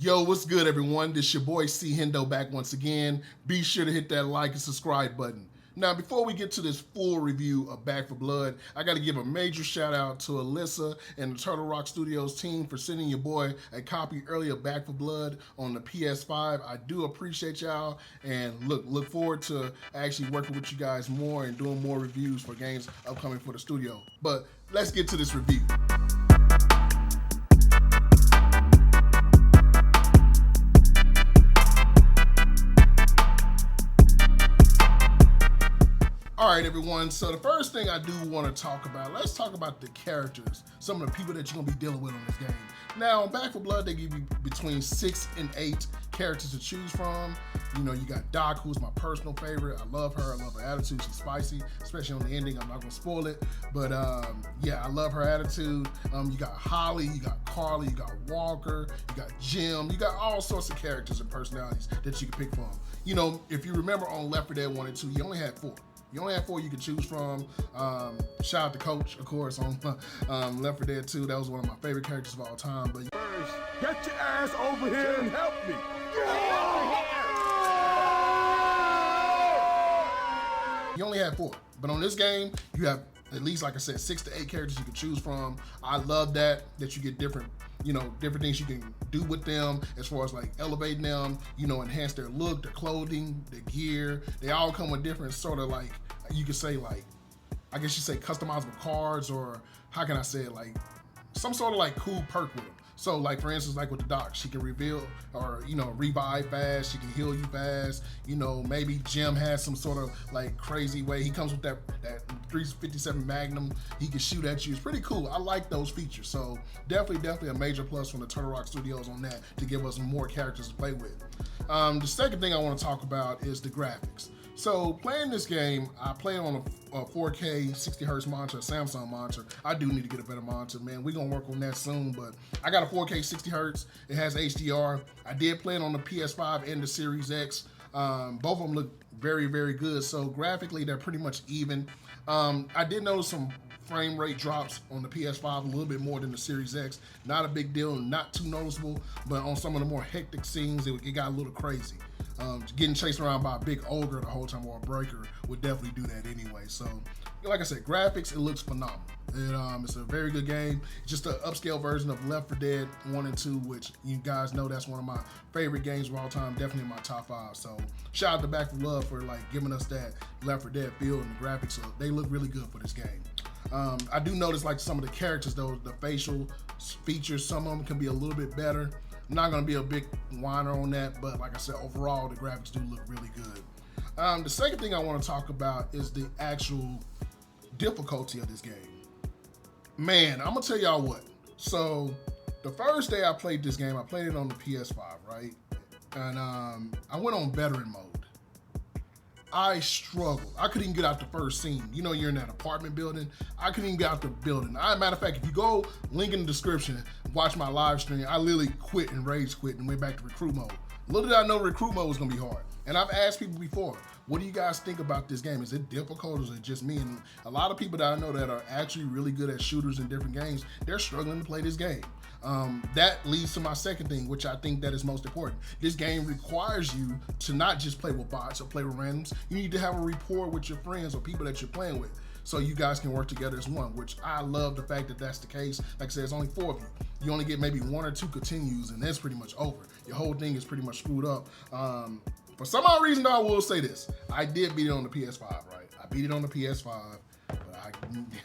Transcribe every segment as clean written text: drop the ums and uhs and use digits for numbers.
Yo, what's good, everyone? This your boy C Hendo back once again. Be sure to hit that like and subscribe button. Now, before we get to this full review of Back 4 Blood, I got to give a major shout out to Alyssa and the Turtle Rock Studios team for sending your boy a copy early of Back 4 Blood on the PS5. I do appreciate y'all, and look forward to actually working with you guys more and doing more reviews for games upcoming for the studio. But let's get to this review. All right, everyone, so the first thing I do want to talk about, let's talk about the characters, some of the people that you're going to be dealing with on this game. Now, on Back 4 Blood, they give you between 6 and 8 characters to choose from. You know, you got Doc, who's my personal favorite. I love her. I love her attitude. She's spicy, especially on the ending. I'm not going to spoil it, but yeah, I love her attitude. You got Holly, you got Carly, you got Walker, you got Jim. You got all sorts of characters and personalities that you can pick from. You know, if you remember on Left 4 Dead 1 and 2, you only had 4. You only have 4 you can choose from. Shout out to Coach, of course, on Left 4 Dead 2. That was one of my favorite characters of all time. But first, get your ass over here and help me. You only have 4. But on this game, you have at least, like I said, 6 to 8 characters you can choose from. I love that you get different things you can do with them as far as like elevating them, enhance their look, their clothing, their gear. They all come with different sort of like, you could say like, I guess you say customizable cards, or how can I say it, like some sort of like cool perk with them. So like for instance, like with the Doc, she can reveal or revive fast, she can heal you fast. Maybe Jim has some sort of like crazy way. He comes with that 357 Magnum, he can shoot at you. It's pretty cool. I like those features. So definitely a major plus from the Turtle Rock Studios on that to give us more characters to play with. The second thing I want to talk about is the graphics. So playing this game, I play on a 4K 60 hertz monitor, a Samsung monitor. I do need to get a better monitor, man. We're gonna work on that soon, but I got a 4K 60 hertz. It has HDR. I did play it on the PS5 and the Series X. Both of them look very, very good. So graphically, they're pretty much even. I did notice some frame rate drops on the PS5 a little bit more than the Series X. Not a big deal, not too noticeable, but on some of the more hectic scenes, it got a little crazy. Getting chased around by a big ogre the whole time, or a breaker, would definitely do that anyway. So, like I said, graphics, it looks phenomenal. It's a very good game. It's just an upscale version of Left 4 Dead 1 and 2, which you guys know that's one of my favorite games of all time, definitely in my top 5. So, shout out to Back 4 Blood for like giving us that Left 4 Dead feel, and the graphics, they look really good for this game. I do notice like some of the characters though, the facial features, some of them can be a little bit better. I'm not gonna be a big whiner on that, but like I said, overall the graphics do look really good. The second thing I want to talk about is the actual difficulty of this game. Man, I'm gonna tell y'all what. So the first day I played this game, I played it on the PS5, right? And I went on veteran mode. I struggled. I couldn't even get out the first scene. You're in that apartment building. I couldn't even get out the building. Matter of fact, if you go, link in the description, watch my live stream, I literally quit and rage quit and went back to recruit mode. Little did I know recruit mode was gonna be hard. And I've asked people before, what do you guys think about this game? Is it difficult or is it just me? And a lot of people that I know that are actually really good at shooters in different games, they're struggling to play this game. That leads to my second thing, which I think that is most important. This game requires you to not just play with bots or play with randoms. You need to have a rapport with your friends or people that you're playing with, so you guys can work together as one, which I love the fact that that's the case. Like I said, it's only 4 of you. You only get maybe 1 or 2 continues, and that's pretty much over. Your whole thing is pretty much screwed up. For some odd reason, though, I will say this. I did beat it on the PS5, right? I beat it on the PS5, but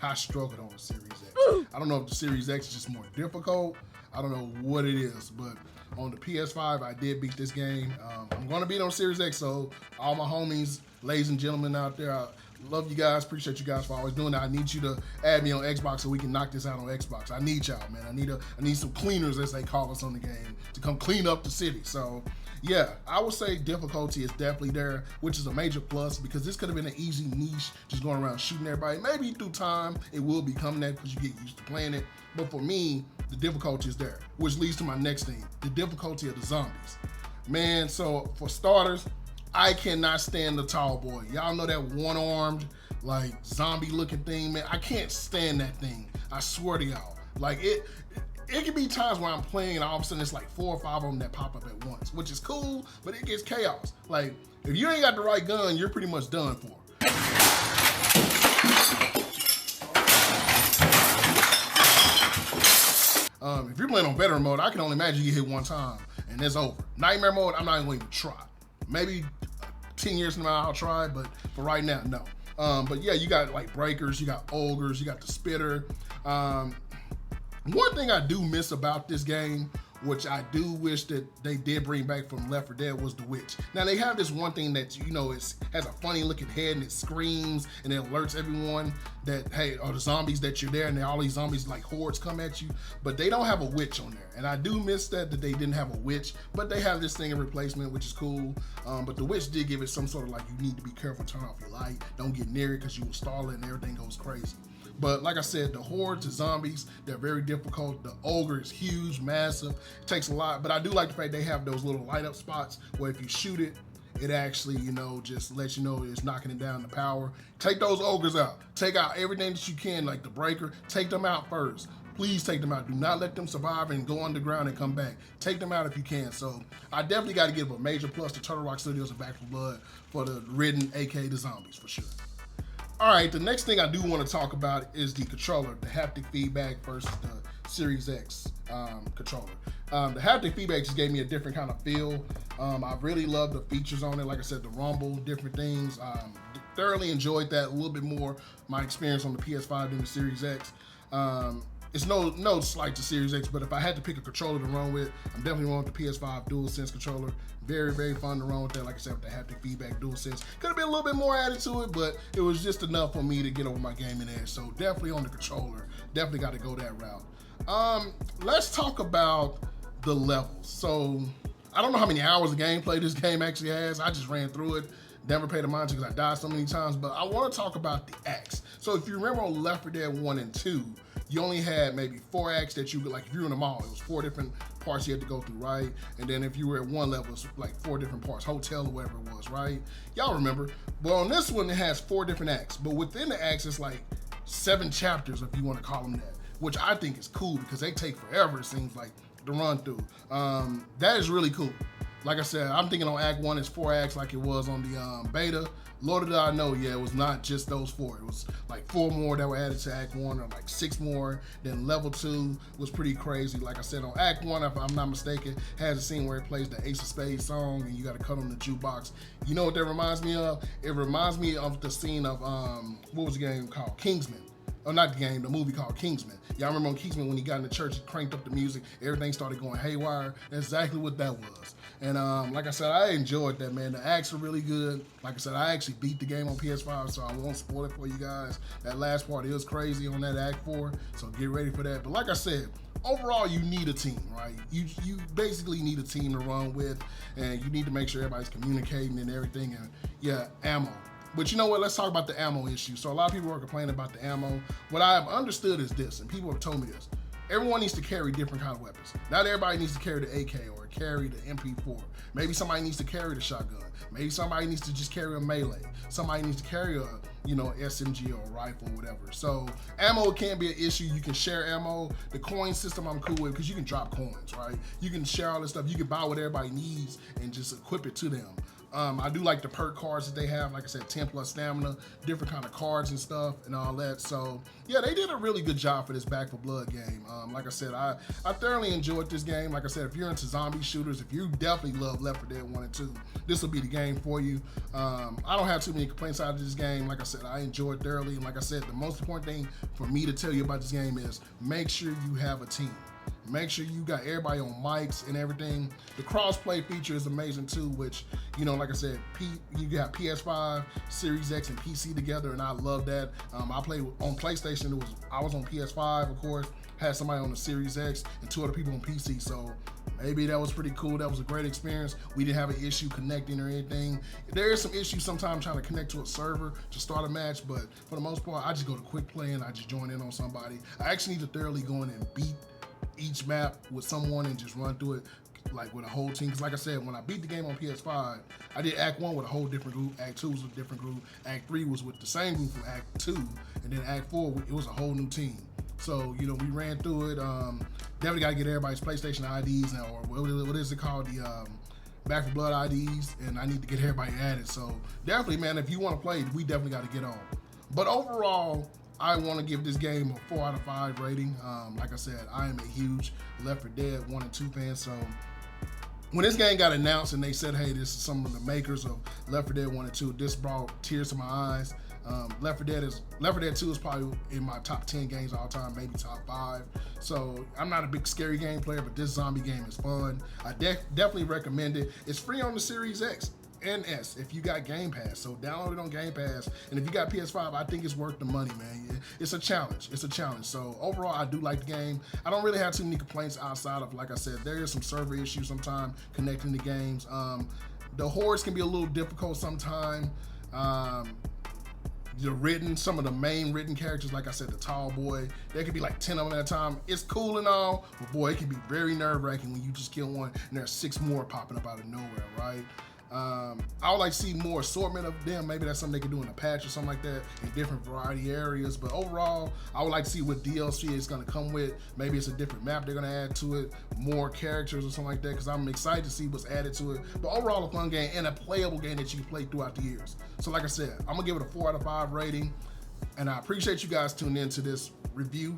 I struggled on the Series X. I don't know if the Series X is just more difficult. I don't know what it is, but on the PS5, I did beat this game. I'm gonna beat it on Series X, so all my homies, ladies and gentlemen out there, I love you guys, appreciate you guys for always doing that. I need you to add me on Xbox so we can knock this out on Xbox. I need y'all, man. I need some cleaners, as they call us on the game, to come clean up the city. So yeah, I would say difficulty is definitely there, which is a major plus, because this could have been an easy niche, just going around shooting everybody. Maybe through time, it will become that because you get used to playing it. But for me, the difficulty is there, which leads to my next thing, the difficulty of the zombies. Man, so for starters, I cannot stand the tall boy. Y'all know that one-armed, like zombie looking thing, man. I can't stand that thing. I swear to y'all. Like it it can be times where I'm playing and all of a sudden it's like 4 or 5 of them that pop up at once, which is cool, but it gets chaos. Like, if you ain't got the right gun, you're pretty much done for. If you're playing on veteran mode, I can only imagine you hit one time and it's over. Nightmare mode, I'm not even going to try. Maybe 10 years from now I'll try, but for right now, no. But yeah, you got like breakers, you got ogres, you got the spitter. One thing I do miss about this game, which I do wish that they did bring back from Left 4 Dead, was the witch. Now they have this one thing that, you know, has a funny looking head and it screams and it alerts everyone that, hey, the zombies that you're there, and all these zombies like hordes come at you, but they don't have a witch on there. And I do miss that they didn't have a witch, but they have this thing in replacement, which is cool. But the witch did give it some sort of like, you need to be careful, turn off your light, don't get near it because you will stall it and everything goes crazy. But like I said, the hordes, the zombies, they're very difficult. The ogre is huge, massive, it takes a lot. But I do like the fact they have those little light up spots where if you shoot it, it actually, you know, just lets you know it's knocking it down the power. Take those ogres out. Take out everything that you can, like the breaker. Take them out first. Please take them out. Do not let them survive and go underground and come back. Take them out if you can. So I definitely got to give a major plus to Turtle Rock Studios and Back 4 Blood for the ridden, aka the zombies, for sure. All right, the next thing I do want to talk about is the controller, the haptic feedback versus the Series X controller. The haptic feedback just gave me a different kind of feel. I really love the features on it. Like I said, the rumble, different things. Thoroughly enjoyed that. A little bit more my experience on the PS5 than the Series X. It's no slight to Series X, but if I had to pick a controller to run with, I'm definitely going with the PS5 DualSense controller. Very, very fun to run with that. Like I said, with the haptic feedback DualSense. Could have been a little bit more added to it, but it was just enough for me to get over my gaming edge. So definitely on the controller. Definitely got to go that route. Let's talk about the levels. So I don't know how many hours of gameplay this game actually has. I just ran through it. Never paid a mind to because I died so many times, but I want to talk about the axe. So if you remember on Left 4 Dead 1 and 2, you only had maybe 4 acts that you could, like if you were in the mall, it was 4 different parts you had to go through, right? And then if you were at one level, it's like 4 different parts, hotel or whatever it was, right? Y'all remember. But on this one, it has 4 different acts. But within the acts, it's like 7 chapters, if you want to call them that, which I think is cool because they take forever, it seems like, to run through. That is really cool. Like I said, I'm thinking on Act 1 it's 4 acts like it was on the beta. Lord did I know, yeah, it was not just those 4. It was like 4 more that were added to Act 1, or like 6 more. Then level 2 was pretty crazy. Like I said, on Act 1, if I'm not mistaken, has a scene where it plays the Ace of Spades song and you gotta cut on the jukebox. You know what that reminds me of? It reminds me of the scene of, what was the game called? Kingsman. Oh, not the game, the movie called Kingsman. Y'all remember on Kingsman when he got in the church, he cranked up the music, everything started going haywire. That's exactly what that was. And like I said, I enjoyed that, man. The acts are really good. Like I said, I actually beat the game on PS5, so I won't spoil it for you guys. That last part is crazy on that Act 4, so get ready for that. But like I said, overall, you need a team, right? You basically need a team to run with, and you need to make sure everybody's communicating and everything, and yeah, ammo. But you know what, let's talk about the ammo issue. So a lot of people are complaining about the ammo. What I have understood is this, and people have told me this. Everyone needs to carry different kind of weapons. Not everybody needs to carry the AK or carry the MP4. Maybe somebody needs to carry the shotgun. Maybe somebody needs to just carry a melee. Somebody needs to carry a, you know, SMG or a rifle or whatever. So ammo can be an issue. You can share ammo. The coin system I'm cool with because you can drop coins, right? You can share all this stuff. You can buy what everybody needs and just equip it to them. I do like the perk cards that they have. Like I said, 10 plus stamina, different kind of cards and stuff and all that. So yeah, they did a really good job for this Back 4 Blood game. Like I said, I thoroughly enjoyed this game. Like I said, if you're into zombie shooters, if you definitely love Left 4 Dead 1 and 2, this will be the game for you. I don't have too many complaints out of this game. Like I said, I enjoyed it thoroughly. And like I said, the most important thing for me to tell you about this game is make sure you have a team. Make sure you got everybody on mics and everything. The crossplay feature is amazing too, which, you know, like I said, you got PS5, Series X, and PC together, and I love that. I played on PlayStation. I was on PS5, of course, had somebody on the Series X, and 2 other people on PC, so maybe that was pretty cool. That was a great experience. We didn't have an issue connecting or anything. There is some issues sometimes trying to connect to a server to start a match, but for the most part, I just go to quick play and I just join in on somebody. I actually need to thoroughly go in and beat each map with someone and just run through it like with a whole team. Because like I said, when I beat the game on PS5, I did Act 1 with a whole different group, Act 2 was with a different group, Act 3 was with the same group from Act 2, and then Act 4, it was a whole new team. So, you know, we ran through it. Definitely got to get everybody's PlayStation IDs now, or what is it called? The Back 4 Blood IDs, and I need to get everybody added. So definitely, man, if you want to play, we definitely got to get on. But overall, I want to give this game a 4 out of 5 rating. Like I said, I am a huge Left 4 Dead 1 and 2 fan, so when this game got announced and they said, hey, this is some of the makers of Left 4 Dead 1 and 2, this brought tears to my eyes. Left 4 Dead 2 is probably in my top 10 games of all time, maybe top 5. So I'm not a big scary game player, but this zombie game is fun. I definitely recommend it. It's free on the Series X and S if you got Game Pass. So download it on Game Pass. And if you got PS5, I think it's worth the money, man. It's a challenge. It's a challenge. So overall, I do like the game. I don't really have too many complaints outside of, like I said, there is some server issues sometimes connecting the games. The hordes can be a little difficult sometimes. Some of the main written characters, like I said, the tall boy, there could be like 10 of them at a time. It's cool and all, but boy, it can be very nerve-wracking when you just kill one and there's 6 more popping up out of nowhere, right? I would like to see more assortment of them. Maybe that's something they could do in a patch or something like that in different variety areas. But overall, I would like to see what DLC it's going to come with. Maybe it's a different map they're going to add to it, more characters or something like that, because I'm excited to see what's added to it. But overall, a fun game and a playable game that you can play throughout the years. So like I said, I'm going to give it a 4 out of 5 rating. And I appreciate you guys tuning in to this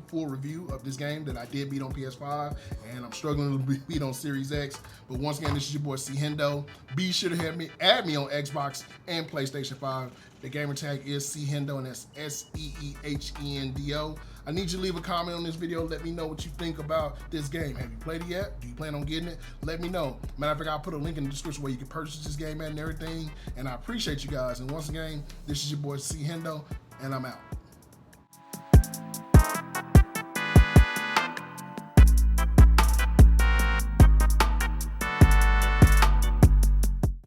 full review of this game that I did beat on PS5, and I'm struggling to beat on Series X. But once again, this is your boy C Hendo. Be sure to add me on Xbox and PlayStation 5. The gamer tag is C Hendo, and that's SEEHENDO. I need you to leave a comment on this video. Let me know what you think about this game. Have you played it yet? Do you plan on getting it? Let me know. Matter of fact, I'll put a link in the description where you can purchase this game at and everything. And I appreciate you guys. And once again, this is your boy C Hendo, and I'm out.